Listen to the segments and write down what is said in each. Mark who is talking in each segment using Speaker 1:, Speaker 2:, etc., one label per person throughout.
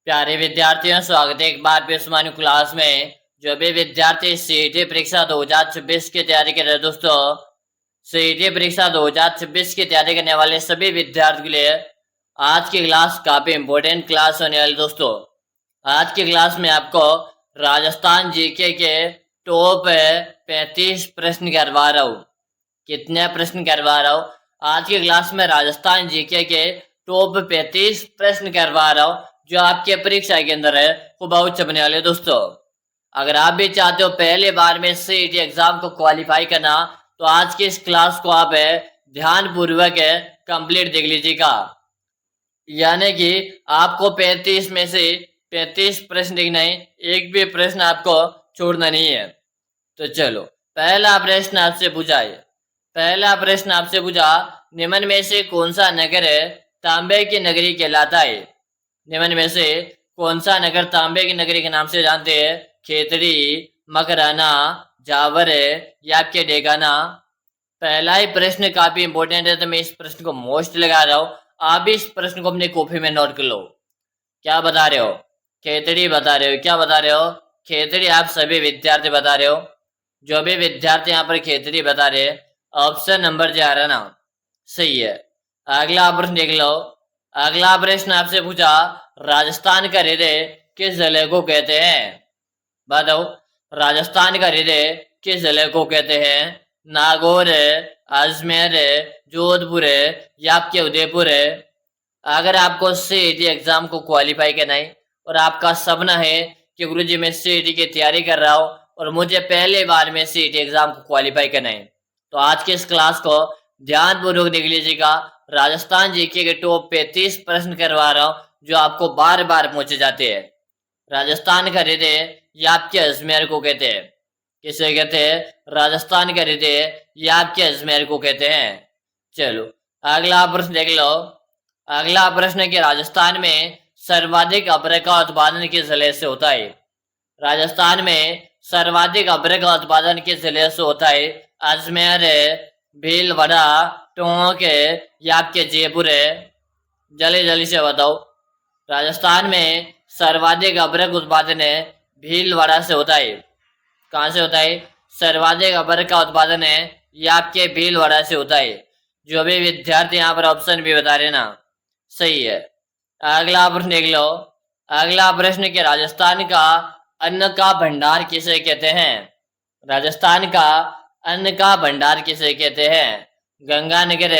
Speaker 1: प्यारे विद्यार्थियों, स्वागत है एक बार फिर हमारी क्लास में। जो भी विद्यार्थी सीईटी परीक्षा 2026 की तैयारी कर रहे हैं दोस्तों, सीईटी परीक्षा 2026 की तैयारी करने वाले सभी विद्यार्थियों के लिए आज की क्लास काफी इंपॉर्टेंट क्लास होने वाली दोस्तों। आज की क्लास में आपको राजस्थान जीके के टॉप 35 प्रश्न करवा रहा हूँ। कितने प्रश्न करवा रहा हूँ? आज की क्लास में राजस्थान जीके के टॉप 35 प्रश्न करवा रहा हूँ, जो आपके परीक्षा के अंदर है वो बहुत छपने वाले दोस्तों। अगर आप भी चाहते हो पहले बार में सीईटी एग्जाम को क्वालिफाई करना, तो आज की इस क्लास को आप ध्यान पूर्वक कंप्लीट देख लीजिएगा। यानी कि आपको 35 में से 35 प्रश्न देखना है, एक भी प्रश्न आपको छोड़ना नहीं है। तो चलो, पहला प्रश्न आपसे पूछा, निम्न में से कौन सा नगर तांबे की नगरी कहलाता है? निम्न में से कौन सा नगर तांबे की नगरी के नाम से जानते हैं? खेतड़ी, मकराना, जावर या आपके डेगाना? पहला ही प्रश्न काफी इंपॉर्टेंट है, तो मैं इस प्रश्न को मोस्ट लगा रहा हूँ। आप भी इस प्रश्न को अपनी कॉपी में नोट कर लो। क्या बता रहे हो? खेतड़ी बता रहे हो। क्या बता रहे हो? खेतड़ी आप सभी विद्यार्थी बता रहे हो। जो भी विद्यार्थी यहाँ पर खेतड़ी बता रहे हैं, ऑप्शन नंबर जा रहा ना, सही है। अगला प्रश्न देख लो। अगला प्रश्न आपसे पूछा, राजस्थान का हृदय किस जिले को कहते हैं? बताओ, राजस्थान का हृदय किस जिले को कहते हैं? नागौर, अजमेर, जोधपुर या आपके उदयपुर? अगर आपको सीईटी एग्जाम को क्वालिफाई करना है और आपका सपना है कि गुरुजी मैं सीईटी की तैयारी कर रहा हूँ और मुझे पहले बार में सीईटी एग्जाम को क्वालिफाई करना है, तो आज के इस क्लास को ध्यानपूर्वक देख लीजिएगा। राजस्थान जीके के टॉप 35 प्रश्न करवा रहा हूँ, जो आपको बार बार पूछे जाते हैं। राजस्थान का हृदय या आपके अजमेर को कहते हैं? किसे कहते हैं? राजस्थान का हृदय या आपके अजमेर को कहते हैं। चलो, अगला प्रश्न देख लो। अगला प्रश्न है कि राजस्थान में सर्वाधिक अबरख का उत्पादन किस जिले से होता है? राजस्थान में सर्वाधिक अबरख का उत्पादन किस जिले से होता है? अजमेर, भीलवाड़ा, टोंक या आपके जयपुर? जल्दी जल्दी से बताओ। राजस्थान में सर्वाधिक अबरख उत्पादन भीलवाड़ा से होता है। कहाँ से होता है? सर्वाधिक अबरख का उत्पादन ये आपके भीलवाड़ा से होता है। जो भी विद्यार्थी यहाँ पर ऑप्शन भी बता रहे ना, सही है। अगला प्रश्न देख लो। अगला प्रश्न के राजस्थान का अन्न का भंडार किसे कहते हैं? राजस्थान का अन्न का भंडार किसे कहते हैं? गंगानगर,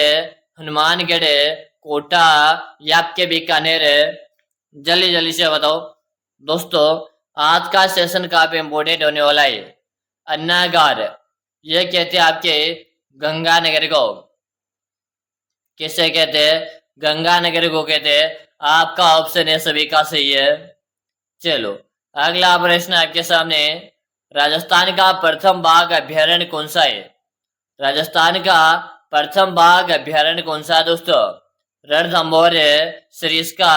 Speaker 1: हनुमानगढ़, कोटा या आपके बीकानेर? जल्दी जल्दी से बताओ। दोस्तों, आज का सेशन काफी इंपोर्टेंट होने वाला है। अन्नागार ये कहते हैं आपके गंगानगर को। किसे कहते हैं? गंगानगर को कहते हैं। आपका ऑप्शन है सभी का सही है। चलो, अगला प्रश्न आपके सामने, राजस्थान का प्रथम बाघ अभ्यारण्य कौन सा है? राजस्थान का प्रथम बाघ अभ्यारण्य कौन सा है दोस्तों? रणथंभौर, सरिस्का,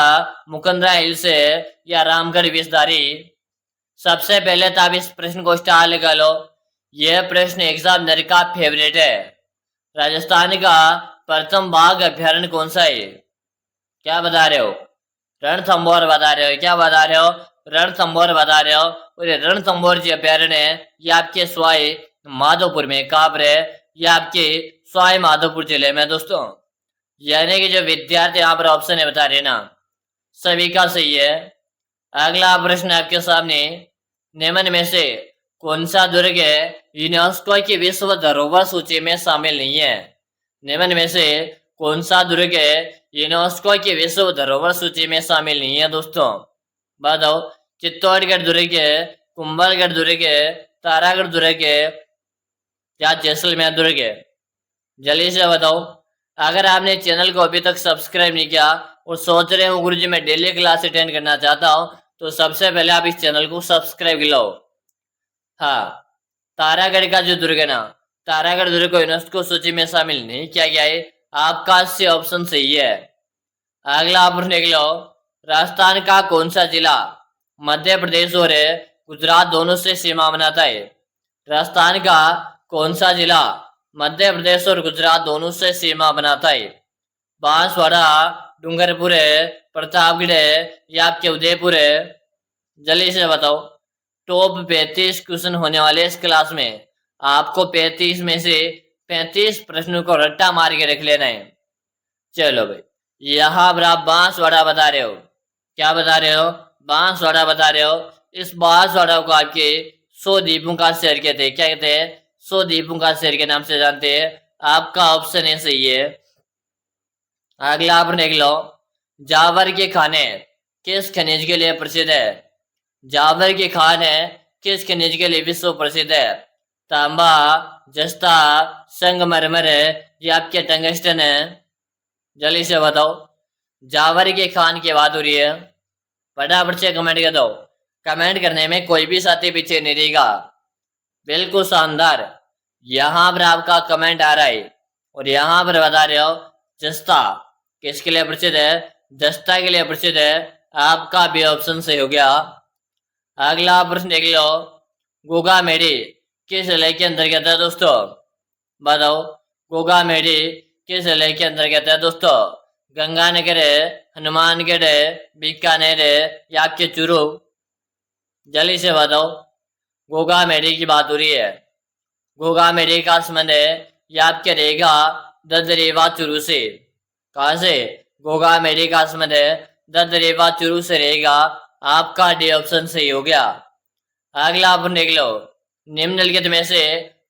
Speaker 1: मुकंदरा हिल्स या रामगढ़ विषधारी? सबसे पहले तो आप इस प्रश्न को स्टार लगा लो। यह प्रश्न एग्जामिनर का फेवरेट है। राजस्थान का प्रथम बाघ अभ्यारण्य कौन सा है? क्या बता रहे हो? रणथंभौर बता रहे हो। क्या बता रहे हो? रणथंभौर बता रहे हो। और रणथंभौर जी अभ्यारण्य है ये आपके सवाई माधोपुर में, कहाँ पर है? ये आपके सवाई माधोपुर जिले में दोस्तों। यानी कि जो विद्यार्थी यहाँ पर ऑप्शन है बता रहे ना, सभी का सही है। अगला प्रश्न आपके सामने, निम्न में से कौन सा दुर्ग यूनेस्को की विश्व धरोहर सूची में शामिल नहीं है? निम्न में से कौन सा दुर्ग यूनेस्को की विश्व धरोहर सूची में शामिल नहीं है दोस्तों? बताओ। चित्तौड़गढ़ दुर्ग, कुंभलगढ़ दुर्ग, तारागढ़ दुर्ग या जैसलमेर दुर्ग? जल्दी से बताओ। अगर आपने चैनल को अभी तक सब्सक्राइब नहीं किया और सोच रहे हो गुरुजी मैं डेली क्लास अटेंड करना चाहता हूं, तो सबसे पहले आप इस चैनल को सब्सक्राइब कर लो। हाँ, तारागढ़ का जो दुर्ग है ना, तारागढ़ दुर्ग को यूनेस्को सूची में शामिल नहीं किया गया है। आपका से ऑप्शन सही है। अगला प्रश्न देख लो। राजस्थान का कौन सा जिला मध्य प्रदेश और गुजरात दोनों से सीमा बनाता है? राजस्थान का कौन सा जिला मध्य प्रदेश और गुजरात दोनों से सीमा बनाता है? बांसवाड़ा, डूंगरपुर है, प्रतापगढ़ है या आपके उदयपुर है? जल्दी से बताओ। टॉप 35 क्वेश्चन होने वाले इस क्लास में। आपको 35 में से 35 प्रश्नों को रट्टा मार के रख लेना है। चलो भाई, यहाँ पर आप बांसवाड़ा बता रहे हो। क्या बता रहे हो? बांसवाड़ा बता रहे हो। इस बांसवाड़ा को आपके 100 द्वीपों का शहर कहते हैं। क्या कहते हैं? 100 द्वीपों का शहर के नाम से जानते हैं। आपका ऑप्शन है सही है। अगला आप देख लो, जावर के खाने किस खनिज के लिए प्रसिद्ध है? जावर के खान है किस खनिज के लिए विश्व प्रसिद्ध है? तांबा, जस्ता, संगमरमर है या आपके टंगस्टन है? जल्दी से बताओ। जावर के खान की बात हो रही है। फटाफट से कमेंट कर दो। कमेंट करने में कोई भी साथी पीछे नहीं रहेगा। बिल्कुल शानदार। यहाँ पर आपका कमेंट आ रहा है और यहाँ पर बता रहे हो जस्ता किसके लिए प्रसिद्ध है? जस्ता के लिए प्रसिद्ध है। आपका भी ऑप्शन सही हो गया। अगला प्रश्न देख लो, गोगा मेडी किस जिले के अंतर्गत है दोस्तों? बताओ, गोगा मेडी किस जिले के अंतर्गत है दोस्तों? गंगानगर है, हनुमानगढ़ है, बीकानेर है या आपके चूरू? जल्दी से बताओ। गोगा मेडी की बात हो रही है। गोगा मेडी का संबंध है या आपके रहेगा ददरेवा चूरू से। कहा से? गोगा मेडी का संबंध है ददरेवा चूरू से रहेगा। आपका डी ऑप्शन सही हो गया। अगला आप देख लो, निम्नलिखित में से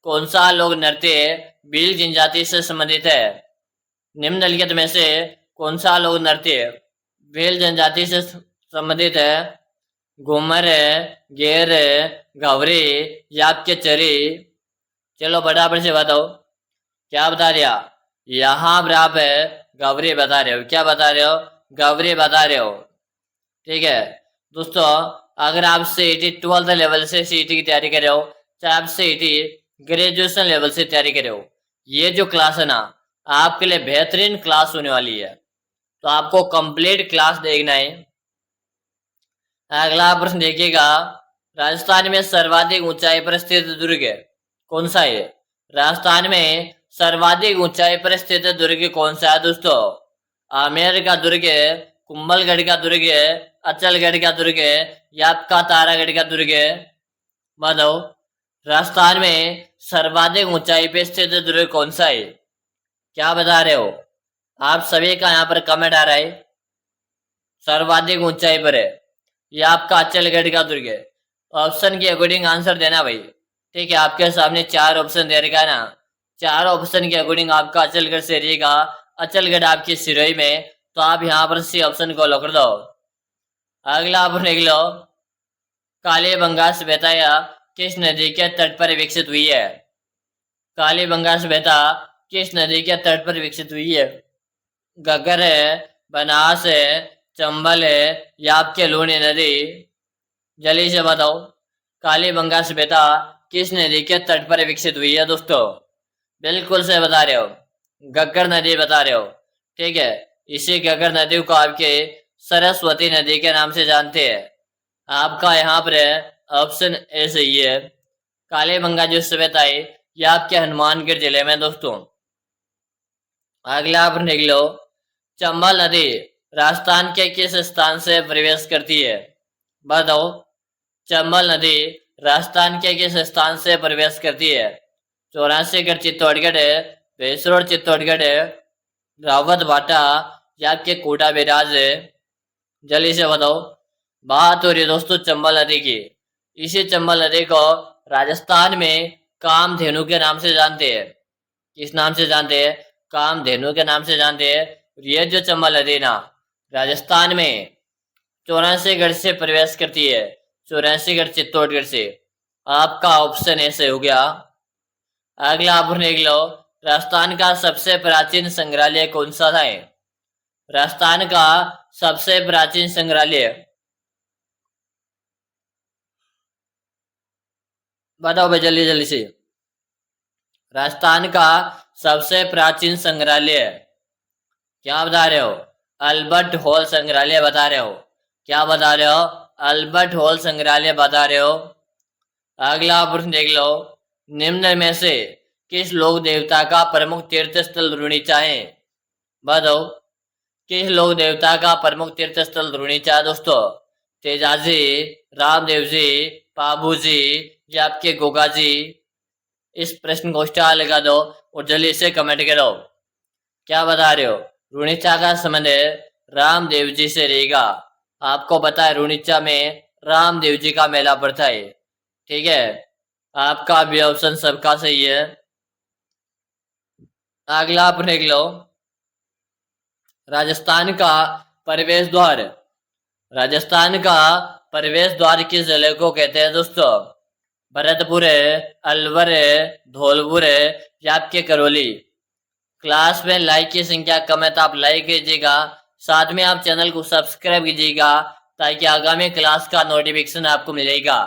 Speaker 1: कौन सा लोक नृत्य भील जनजाति से संबंधित है? निम्नलिखित में से कौन सा लोक नृत्य भील जनजाति से संबंधित है? घूमर है, गेर है, गवरी या आपके चरी? चलो फटाफट से बताओ। क्या बता दिया? यहाँ पर आप गवरी बता रहे हो। क्या बता रहे हो? गवरी बता रहे हो। ठीक है दोस्तों, अगर आप सीईटी 12th लेवल से सीईटी की तैयारी कर रहे हो, चाहे आप सीईटी ग्रेजुएशन लेवल से तैयारी कर रहे हो, ये जो क्लास है ना आपके लिए बेहतरीन क्लास होने वाली है। तो आपको कंप्लीट क्लास देखना है। अगला प्रश्न देखिएगा, राजस्थान में सर्वाधिक ऊंचाई पर स्थित दुर्ग कौन सा है? राजस्थान में सर्वाधिक ऊंचाई पर स्थित दुर्ग कौन सा है दोस्तों? आमेर का दुर्ग है, कुंभलगढ़ का दुर्ग है, अचलगढ़ का दुर्ग है या आपका तारागढ़ का दुर्ग है? बताओ, राजस्थान में सर्वाधिक ऊंचाई पे स्थित दुर्ग कौन सा है? क्या बता रहे हो? आप सभी का यहाँ पर कमेंट आ रहा है। सर्वाधिक ऊंचाई पर है, ये आपका अचलगढ़ का दुर्ग है। ऑप्शन के अकॉर्डिंग आंसर देना भाई। ठीक है, आपके सामने 4 ऑप्शन दे रखा है ना, 4 ऑप्शन के अकॉर्डिंग आपका अचलगढ़ से रहेगा। अचलगढ़ आपकी सिरोही में, तो आप यहाँ पर सी ऑप्शन को लॉक कर दो। अगला आप देख लो, कालीबंगा सभ्यता किस नदी के तट पर विकसित हुई है? कालीबंगा सभ्यता किस नदी के तट पर विकसित हुई है? घग्गर है, बनास है, चंबल है या आपके लूनी नदी? जल्दी से बताओ। कालीबंगा सभ्यता किस नदी के तट पर विकसित हुई है दोस्तों? बिल्कुल से बता रहे हो, घग्गर नदी बता रहे हो। ठीक है, इसी घग्गर नदी को आपके सरस्वती नदी के नाम से जानते हैं। आपका यहाँ पर ऑप्शन ए सही है। कालीबंगा जो सभ्यता है ये आपके हनुमानगढ़ जिले में दोस्तों। अगला आप देख लो, चंबल नदी राजस्थान के किस स्थान से प्रवेश करती है? बताओ, चंबल नदी राजस्थान के किस स्थान से प्रवेश करती है? 84गढ़ चित्तौड़गढ़ है, भैंसरोड चित्तौड़गढ़ है, रावत भाटा या आपके कोटा बैराज है? जल्दी से बताओ। बात हो रही है दोस्तों चंबल नदी की। इसी चंबल नदी को राजस्थान में कामधेनु के नाम से जानते हैं। किस नाम से जानते हैं? कामधेनु के नाम से जानते हैं। ये जो चंबल नदी ना राजस्थान में 84गढ़ से प्रवेश करती है, 84गढ़ चित्तौड़गढ़ से। आपका ऑप्शन ऐसे हो गया। अगला आप देख लो, राजस्थान का सबसे प्राचीन संग्रहालय कौन सा था? राजस्थान का सबसे प्राचीन संग्रहालय बताओ भाई, जल्दी जल्दी से। राजस्थान का सबसे प्राचीन संग्रहालय क्या बता रहे हो? अल्बर्ट हॉल संग्रहालय बता रहे हो। क्या बता रहे हो? अल्बर्ट हॉल संग्रहालय बता रहे हो। अगला प्रश्न देख लो, निम्न में से किस लोक देवता का प्रमुख तीर्थ स्थल रुणीचा है? बताओ, किस लोक देवता का प्रमुख तीर्थ स्थल द्रोणीचा है दोस्तों? तेजाजी, रामदेव जी, बाबू जी या आपके गोगा जी? इस प्रश्न को स्टार लगा दो और जल्दी से कमेंट करो। क्या बता रहे हो? रुणीचा का संबंध रामदेव जी से रहेगा। आपको पता है रुणीचा में रामदेव जी का मेला पड़ता है। ठीक है, आपका भी ऑप्शन सबका सही है। अगला आप देख लो, राजस्थान का प्रवेश द्वार। राजस्थान का प्रवेश द्वार किस जिले को कहते हैं दोस्तों? भरतपुर है, अलवर है, धौलपुर है या आपके करौली? क्लास में लाइक की संख्या कम है तो आप लाइक कीजिएगा, साथ में आप चैनल को सब्सक्राइब कीजिएगा ताकि आगामी क्लास का नोटिफिकेशन आपको मिलेगा।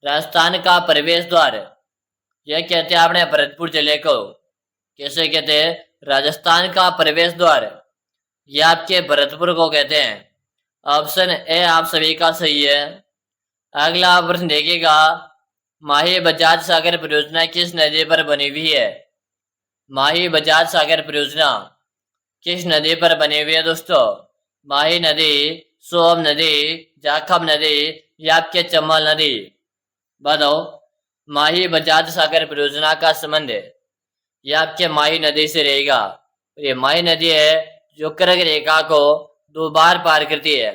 Speaker 1: राजस्थान का प्रवेश द्वार यह कहते हैं आपने भरतपुर जिले को। कैसे कहते हैं? राजस्थान का प्रवेश द्वार यह आपके भरतपुर को कहते हैं। ऑप्शन ए आप सभी का सही है। अगला प्रश्न देखिएगा, माही बजाज सागर परियोजना किस नदी पर बनी हुई है? माही बजाज सागर परियोजना किस नदी पर बनी हुई है दोस्तों? माही नदी, सोम नदी, जाखम नदी या आपके चंबल नदी? बताओ। माही बजाज सागर परियोजना का संबंध यह आपके माही नदी से रहेगा। ये माही नदी है जो कर्क रेखा को 2 बार पार करती है।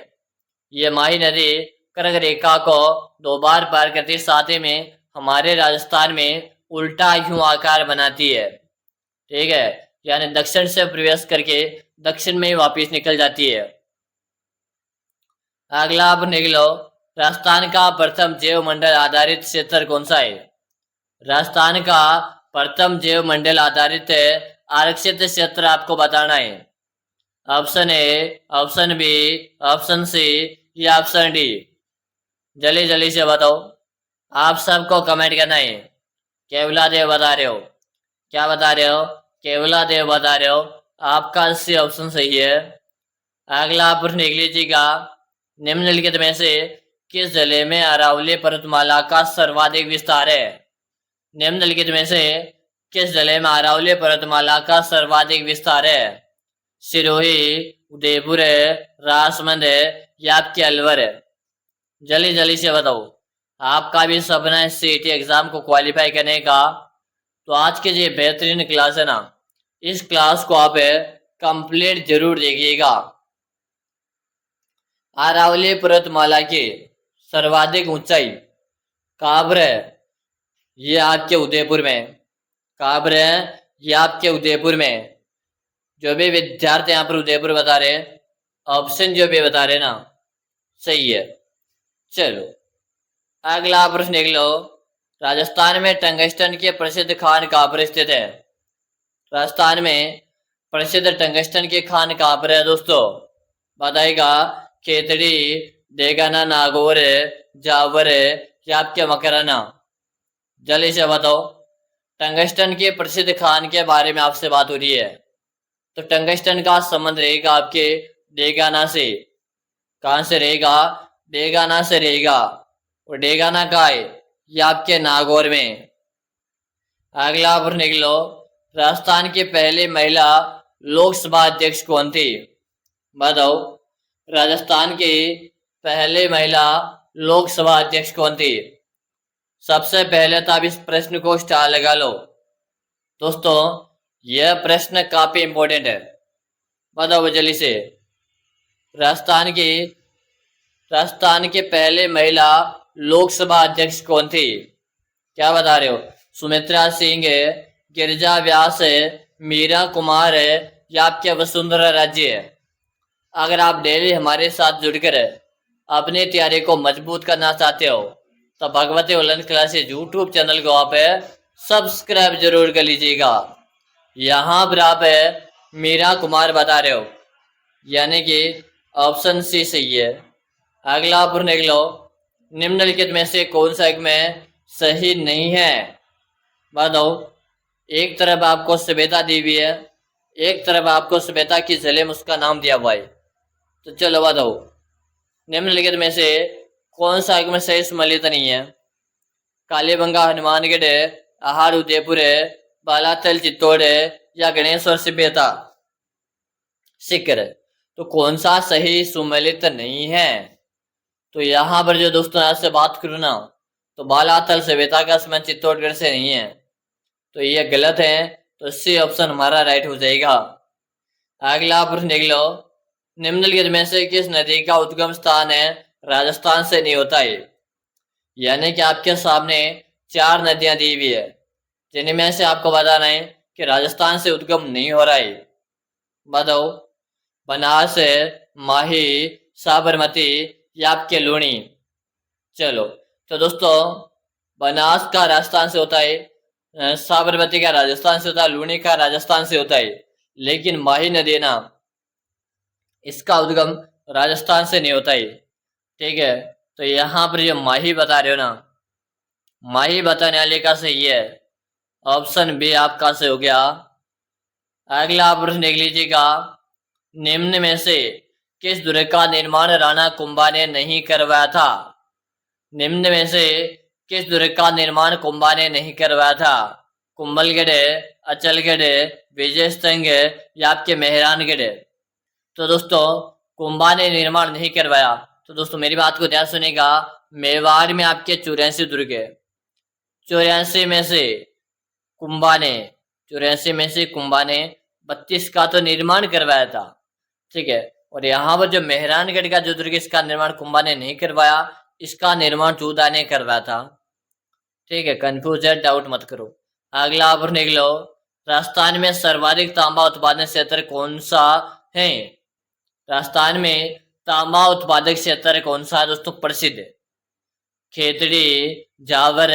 Speaker 1: ये माही नदी कर्क रेखा को 2 बार पार करती है, साथ ही में हमारे राजस्थान में उल्टा यूं आकार बनाती है। ठीक है, यानी दक्षिण से प्रवेश करके दक्षिण में ही वापिस निकल जाती है। अगला आप निकलो, राजस्थान का प्रथम जैव मंडल आधारित क्षेत्र कौन सा है? राजस्थान का प्रथम जैव मंडल आधारित आरक्षित क्षेत्र आपको बताना है। Option A, option B, option C या ऑप्शन डी? जल्दी जल्दी से बताओ। आप सबको कमेंट करना है। केवला देव बता रहे हो। क्या बता रहे हो? केवला देव बता रहे हो। आपका सी ऑप्शन सही है। अगला प्रश्न देख लीजिएगा, निम्नलिखित में से किस जिले में अरावली पर्वतमाला का सर्वाधिक विस्तार है? निम्नलिखित में से किस जिले में अरावली पर्वतमाला का सर्वाधिक विस्तार है? सिरोही, उदयपुर है, राजसमंद है या आपके अलवर है? जल्दी जल्दी से बताओ। आपका भी सपना है सीईटी एग्जाम को क्वालिफाई करने का, तो आज के जो बेहतरीन क्लास है ना, इस क्लास को आप कंप्लीट जरूर देखिएगा। अरावली पर्वतमाला की सर्वाधिक ऊंचाई काब्र है, ये आपके उदयपुर में। काब्र है ये आपके उदयपुर में। जो भी विद्यार्थी यहाँ पर उदयपुर बता रहे हैं, ऑप्शन जो भी बता रहे ना सही है। चलो अगला प्रश्न देख लो, राजस्थान में टंगस्टन के प्रसिद्ध खान कहाँ पर स्थित है? राजस्थान में प्रसिद्ध टंगस्टन के खान कहाँ पर है दोस्तों? बताएगा। खेतड़ी, देगाना, नागौर, जावर या आपके मकराना? जल्दी से बताओ। टंगस्टन के प्रसिद्ध खान के बारे में आपसे बात हो रही है, तो टंगस्टन का संबंध रहेगा आपके डेगाना से। कहां से रहेगा? डेगाना से रहेगा। और डेगाना का है ये आपके नागौर में। अगला प्रश्न देख लो, राजस्थान की पहली महिला लोकसभा अध्यक्ष कौन थी? बताओ। राजस्थान की पहली महिला लोकसभा अध्यक्ष कौन थी? सबसे पहले तो आप इस प्रश्न को स्टार लगा लो दोस्तों, यह प्रश्न काफी इंपॉर्टेंट है। बताओ जल्दी से। राजस्थान की पहले महिला लोकसभा अध्यक्ष कौन थी? क्या बता रहे हो? सुमित्रा सिंह है, गिरिजा व्यास है, मीरा कुमार है या आपके वसुंधरा राजे है? अगर आप डेली हमारे साथ जुड़कर अपनी तैयारी को मजबूत करना चाहते हो तो Bhagwati online classes YouTube channel को आप सब्सक्राइब जरूर कर लीजिएगा। यहाँ पर आप मीरा कुमार बता रहे हो, यानी कि ऑप्शन सी सही है। अगला प्रश्न देख लो, निम्नलिखित में से कौन सा एक में सही नहीं है? बताओ। एक तरफ आपको सभ्यता दी हुई है, एक तरफ आपको सभ्यता की जिले में उसका नाम दिया हुआ है, तो चलो बताओ निम्नलिखित में से कौन सा एक में सही सम्मिलित नहीं है? कालीबंगा हनुमानगढ़ है, आहार उदयपुर है, बालाथल चित्तौड़ है या गणेश्वर सभ्यता? सिकर। तो कौन सा सही सुमेलित नहीं है? तो यहाँ पर जो दोस्तों आपसे बात करूँ ना, तो बालाथल सभ्यता का संबंध चित्तौड़गढ़ से नहीं है, तो ये गलत है। तो सी ऑप्शन हमारा राइट हो जाएगा। अगला प्रश्न देख लो, निम्नलिखित में से किस नदी का उद्गम स्थान है राजस्थान से नहीं होता है? यानी कि आपके सामने 4 नदियां दी हुई है, जिनमें से आपको बताना है कि राजस्थान से उद्गम नहीं हो रहा है। बताओ, बनास, माही, साबरमती या आपके लूणी? चलो, तो दोस्तों बनास का राजस्थान से होता है, साबरमती का राजस्थान से होता है, लूणी का राजस्थान से होता है, लेकिन माही नदी ना, इसका उद्गम राजस्थान से नहीं होता है। ठीक है, तो यहाँ पर जो माही बता रहे हो ना, माही बताने वाले का सही है, ऑप्शन बी आपका सही हो गया। अगला प्रश्न देख लीजिएगा, निम्न में से किस दुर्ग का निर्माण राणा कुंभा ने नहीं करवाया था? निम्न में से किस दुर्ग का निर्माण कुंभा ने नहीं करवाया था? कुंभलगढ़, अचलगढ़, विजय स्तंभ या आपके मेहरानगढ़? तो दोस्तों कुंभा ने निर्माण नहीं करवाया, तो दोस्तों मेरी बात को ध्यान सुनेगा। मेवाड़ में आपके 84 दुर्ग है, 84 में से कुंभा ने 32 का तो निर्माण करवाया था। ठीक है, और यहाँ पर जो मेहरानगढ़ का जो दुर्ग, इसका निर्माण कुंभा ने नहीं करवाया, इसका निर्माण चूदा ने करवाया था। ठीक है, कंफ्यूज है, डाउट मत करो। अगला प्रश्न देख लो, राजस्थान में सर्वाधिक तांबा उत्पादन क्षेत्र कौन सा है? राजस्थान में तांबा उत्पादक क्षेत्र कौन सा है दोस्तों? प्रसिद्ध है, खेतड़ी, जावर,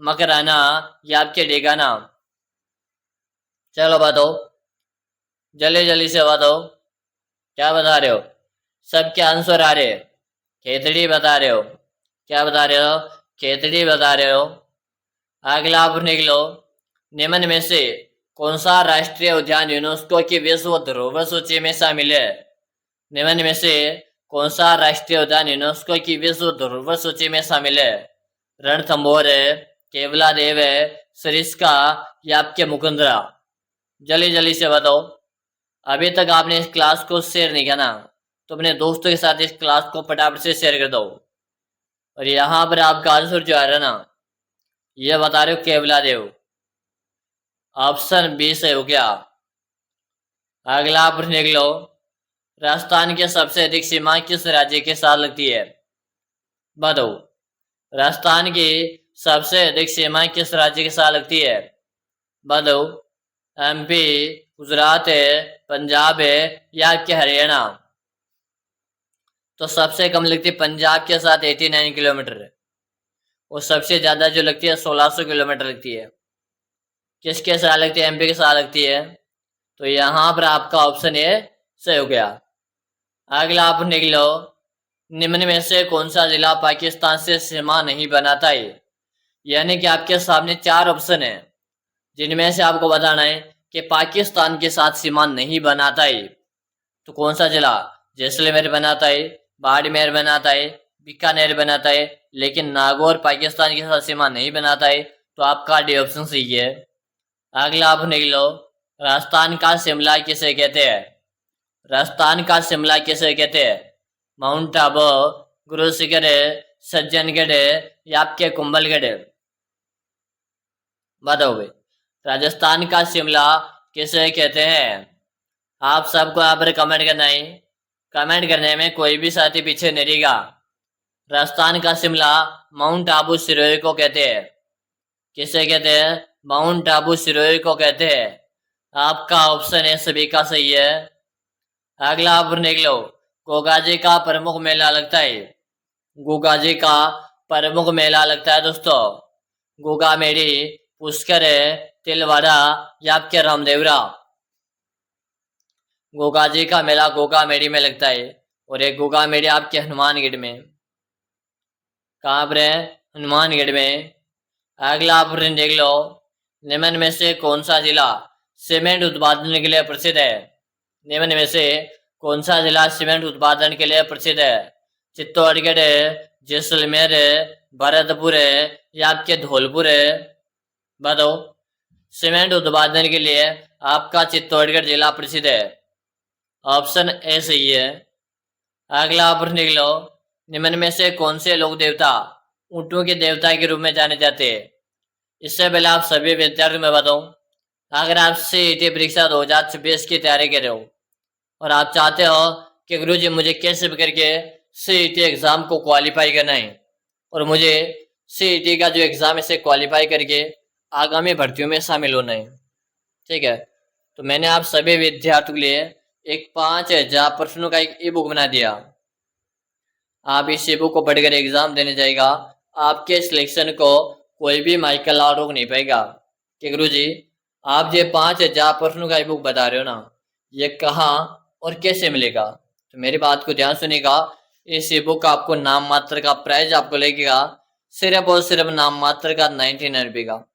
Speaker 1: मकराना या आपके डेगाना? चलो बताओ, जल्दी जल्दी से बताओ, क्या बता रहे हो? सबके आंसर आ रहे हैं। खेतड़ी बता रहे हो, क्या बता रहे हो? खेतड़ी बता रहे हो। अगला आप लिख लो, निम्न में से कौन सा राष्ट्रीय उद्यान यूनेस्को की विश्व धरोहर सूची में शामिल है? निम्न में से कौन सा राष्ट्रीय उद्यान यूनेस्को की विश्व धरोहर सूची में शामिल है? रणथंभौर है, केवला देव है, सरिस्का या आपके मुकुंदरा? जल्दी जल्दी से बताओ। अभी तक आपने इस क्लास को शेयर नहीं किया ना, तो अपने दोस्तों के साथ इस क्लास को फटाफट से शेयर कर दो। और यहाँ पर आपका आंसर जो आ रहा है ना, ये बता रहे हो केवला देव, ऑप्शन बी से हो गया। अगला प्रश्न देख लो, राजस्थान की सबसे अधिक सीमा किस राज्य के साथ लगती है? बताओ, राजस्थान की सबसे अधिक सीमा किस राज्य के साथ लगती है? बताओ, एमपी, गुजरात है, पंजाब है या आपके हरियाणा? तो सबसे कम लगती है पंजाब के साथ 89 किलोमीटर है, और सबसे ज्यादा जो लगती है 1600 किलोमीटर लगती है। किसके साथ लगती है? एमपी के साथ लगती है। तो यहाँ पर आपका ऑप्शन ए सही हो गया। अगला आप लिख लो, निम्न में से कौन सा जिला पाकिस्तान से सीमा नहीं बनाता है? यानी कि आपके सामने 4 ऑप्शन है, जिनमें से आपको बताना है कि पाकिस्तान के साथ सीमा नहीं बनाता है। तो कौन सा जिला? जैसलमेर बनाता है, बाड़मेर बनाता है, बीकानेर बनाता है, लेकिन नागौर पाकिस्तान के साथ सीमा नहीं बनाता है। तो आपका डी ऑप्शन सही है। अगला आप लिख लो, राजस्थान का शिमला किसे कहते हैं? राजस्थान का शिमला किसे कहते हैं? माउंट आबू, गुरु शिखर, सज्जनगढ़ या आपके कुंभलगढ़? बताओ भाई, राजस्थान का शिमला किसे कहते हैं? आप सबको यहाँ पर कमेंट करना है। कमेंट करने में कोई भी साथी पीछे नहीं रहेगा। राजस्थान का शिमला माउंट आबू सिरोही को कहते हैं। किसे कहते हैं? माउंट आबू सिरोही को कहते हैं। आपका ऑप्शन है सभी का सही है। अगला आप देख लो, गोगाजी का प्रमुख मेला लगता है। गोगाजी का प्रमुख मेला लगता है दोस्तों, गोगा मेड़ी, पुष्कर, तिलवाड़ा या आपके रामदेवरा? गोगाजी का मेला गोगा मेड़ी में लगता है, और एक गोगा मेड़ी आपके हनुमानगढ़ में। कहाँ पर है? हनुमानगढ़ में। अगला आप देख लो, निम्न में से कौन सा जिला सीमेंट उत्पादन के लिए प्रसिद्ध है? निम्न में से कौन सा जिला सीमेंट उत्पादन के लिए प्रसिद्ध है? चित्तौड़गढ़, जैसलमेर, भरतपुर या आपके धौलपुर? बताओ, सीमेंट उत्पादन के लिए आपका चित्तौड़गढ़ जिला प्रसिद्ध है। ऑप्शन ए सही है। अगला प्रश्न देख लो, निम्न में से कौन से लोक देवता ऊंटों के देवता के रूप में जाने जाते हैं? इससे पहले आप सभी विद्यार्थियों में बताऊं, अगर आप सीईटी परीक्षा 2026 की तैयारी कर रहे हो और आप चाहते हो कि गुरुजी मुझे कैसे भी करके सीईटी एग्जाम को क्वालिफाई करना है और मुझे सीईटी का जो एग्जाम है इसे क्वालिफाई करके आगामी भर्तियों में शामिल होना है, ठीक है, तो मैंने आप सभी विद्यार्थियों के लिए एक 5000 प्रश्नों का एक ई बुक बना दिया। आप इस ई बुक को पढ़कर एग्जाम देने जाएगा, आपके सिलेक्शन को कोई भी माइकल रोक नहीं पाएगा कि गुरुजी आप ये 5000 प्रश्नों का ई बुक बता रहे हो ना, ये कहाँ और कैसे मिलेगा? तो मेरी बात को ध्यान सुनिएगा। इस ई बुक का आपको नाम मात्र का प्राइस आपको लगेगा सिर्फ और सिर्फ नाम मात्र का 99 रुपये का।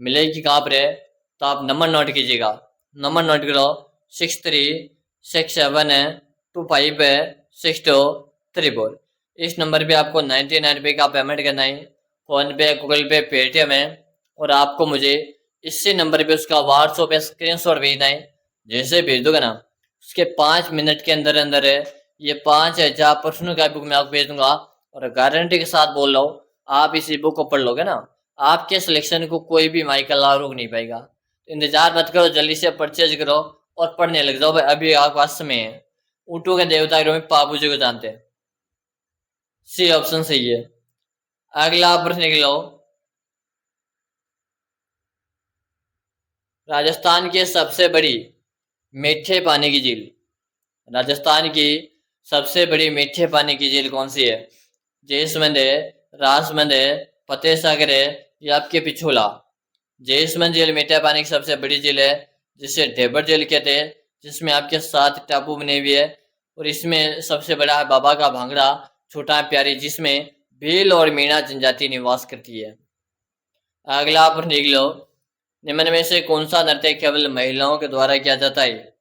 Speaker 1: मिलेगी कहाँ पर है? तो आप नंबर नोट कीजिएगा, नंबर नोट करो 6367256234। इस नंबर पे आपको 99 रुपये का पेमेंट करना है, फोन पे, गूगल पे, पेटीएम है, और आपको मुझे इसी नंबर पे उसका व्हाट्सएप पे स्क्रीनशॉट भेजना है। जैसे भेज दोगे ना, उसके 5 मिनट के अंदर अंदर है ये 5000 प्रश्नों का बुक मैं आपको भेज दूंगा, और गारंटी के साथ बोल रहा हूँ आप इस बुक को पढ़ लोगे ना, आपके सिलेक्शन को कोई भी माइकल रोक नहीं पाएगा। तो इंतजार मत करो, जल्दी से परचेज करो और पढ़ने लग जाओ भाई, अभी आपके पास समय है। ऊँटों के देवता के रूप में पापू जी को जानते हैं, सी ऑप्शन सही है। अगला प्रश्न लिख लो, राजस्थान की सबसे बड़ी मीठे पानी की झील, राजस्थान की सबसे बड़ी मीठे पानी की झील कौन सी है? जैसमंद है, राजमंद है, फतेह सागर है, या आपके पिछोला? जैसमंद झील मीठे पानी की सबसे बड़ी झील है, जिसे ढेबर झील कहते हैं, जिसमें आपके 7 टापू बने हुए है, और इसमें सबसे बड़ा है बाबा का भांगड़ा, छोटा प्यारी, जिसमें भील और मीणा जनजाति निवास करती है। अगला प्रश्न देख लो, निम्न में से कौन सा नृत्य केवल महिलाओं के द्वारा किया जाता है?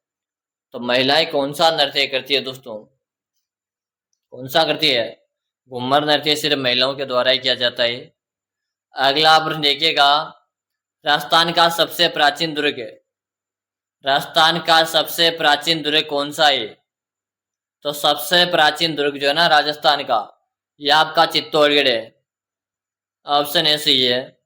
Speaker 1: तो महिलाएं कौन सा नृत्य करती है दोस्तों? कौन सा करती है? घूमर नृत्य सिर्फ महिलाओं के द्वारा ही किया जाता है। अगला प्रश्न देखिएगा, राजस्थान का सबसे प्राचीन दुर्ग, राजस्थान का सबसे प्राचीन दुर्ग कौन सा है? तो सबसे प्राचीन दुर्ग जो है ना राजस्थान का, यह आपका चित्तौड़गढ़ है। ऑप्शन ए सही है।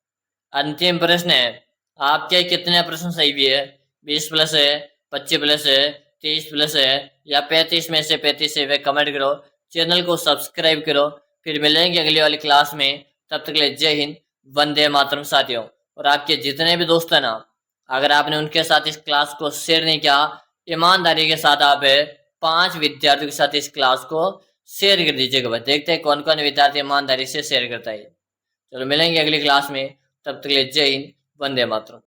Speaker 1: अंतिम प्रश्न है, आपके कितने प्रश्न सही भी है? 20 प्लस है, 25 प्लस है, 30 प्लस है, या 35 में से 35 है? वे कमेंट करो, चैनल को सब्सक्राइब करो। फिर मिलेंगे अगली वाली क्लास में, तब तक के लिए जय हिंद, वंदे मातरम साथियों। और आपके जितने भी दोस्त हैं ना, अगर आपने उनके साथ इस क्लास को शेयर नहीं किया, ईमानदारी के साथ आप 5 विद्यार्थियों के साथ इस क्लास को शेयर कर दीजिएगा। देखते हैं कौन कौन विद्यार्थी ईमानदारी से शेयर करता है। चलो मिलेंगे अगली क्लास में, तब तक के लिए जय हिंद, वंदे मातरम।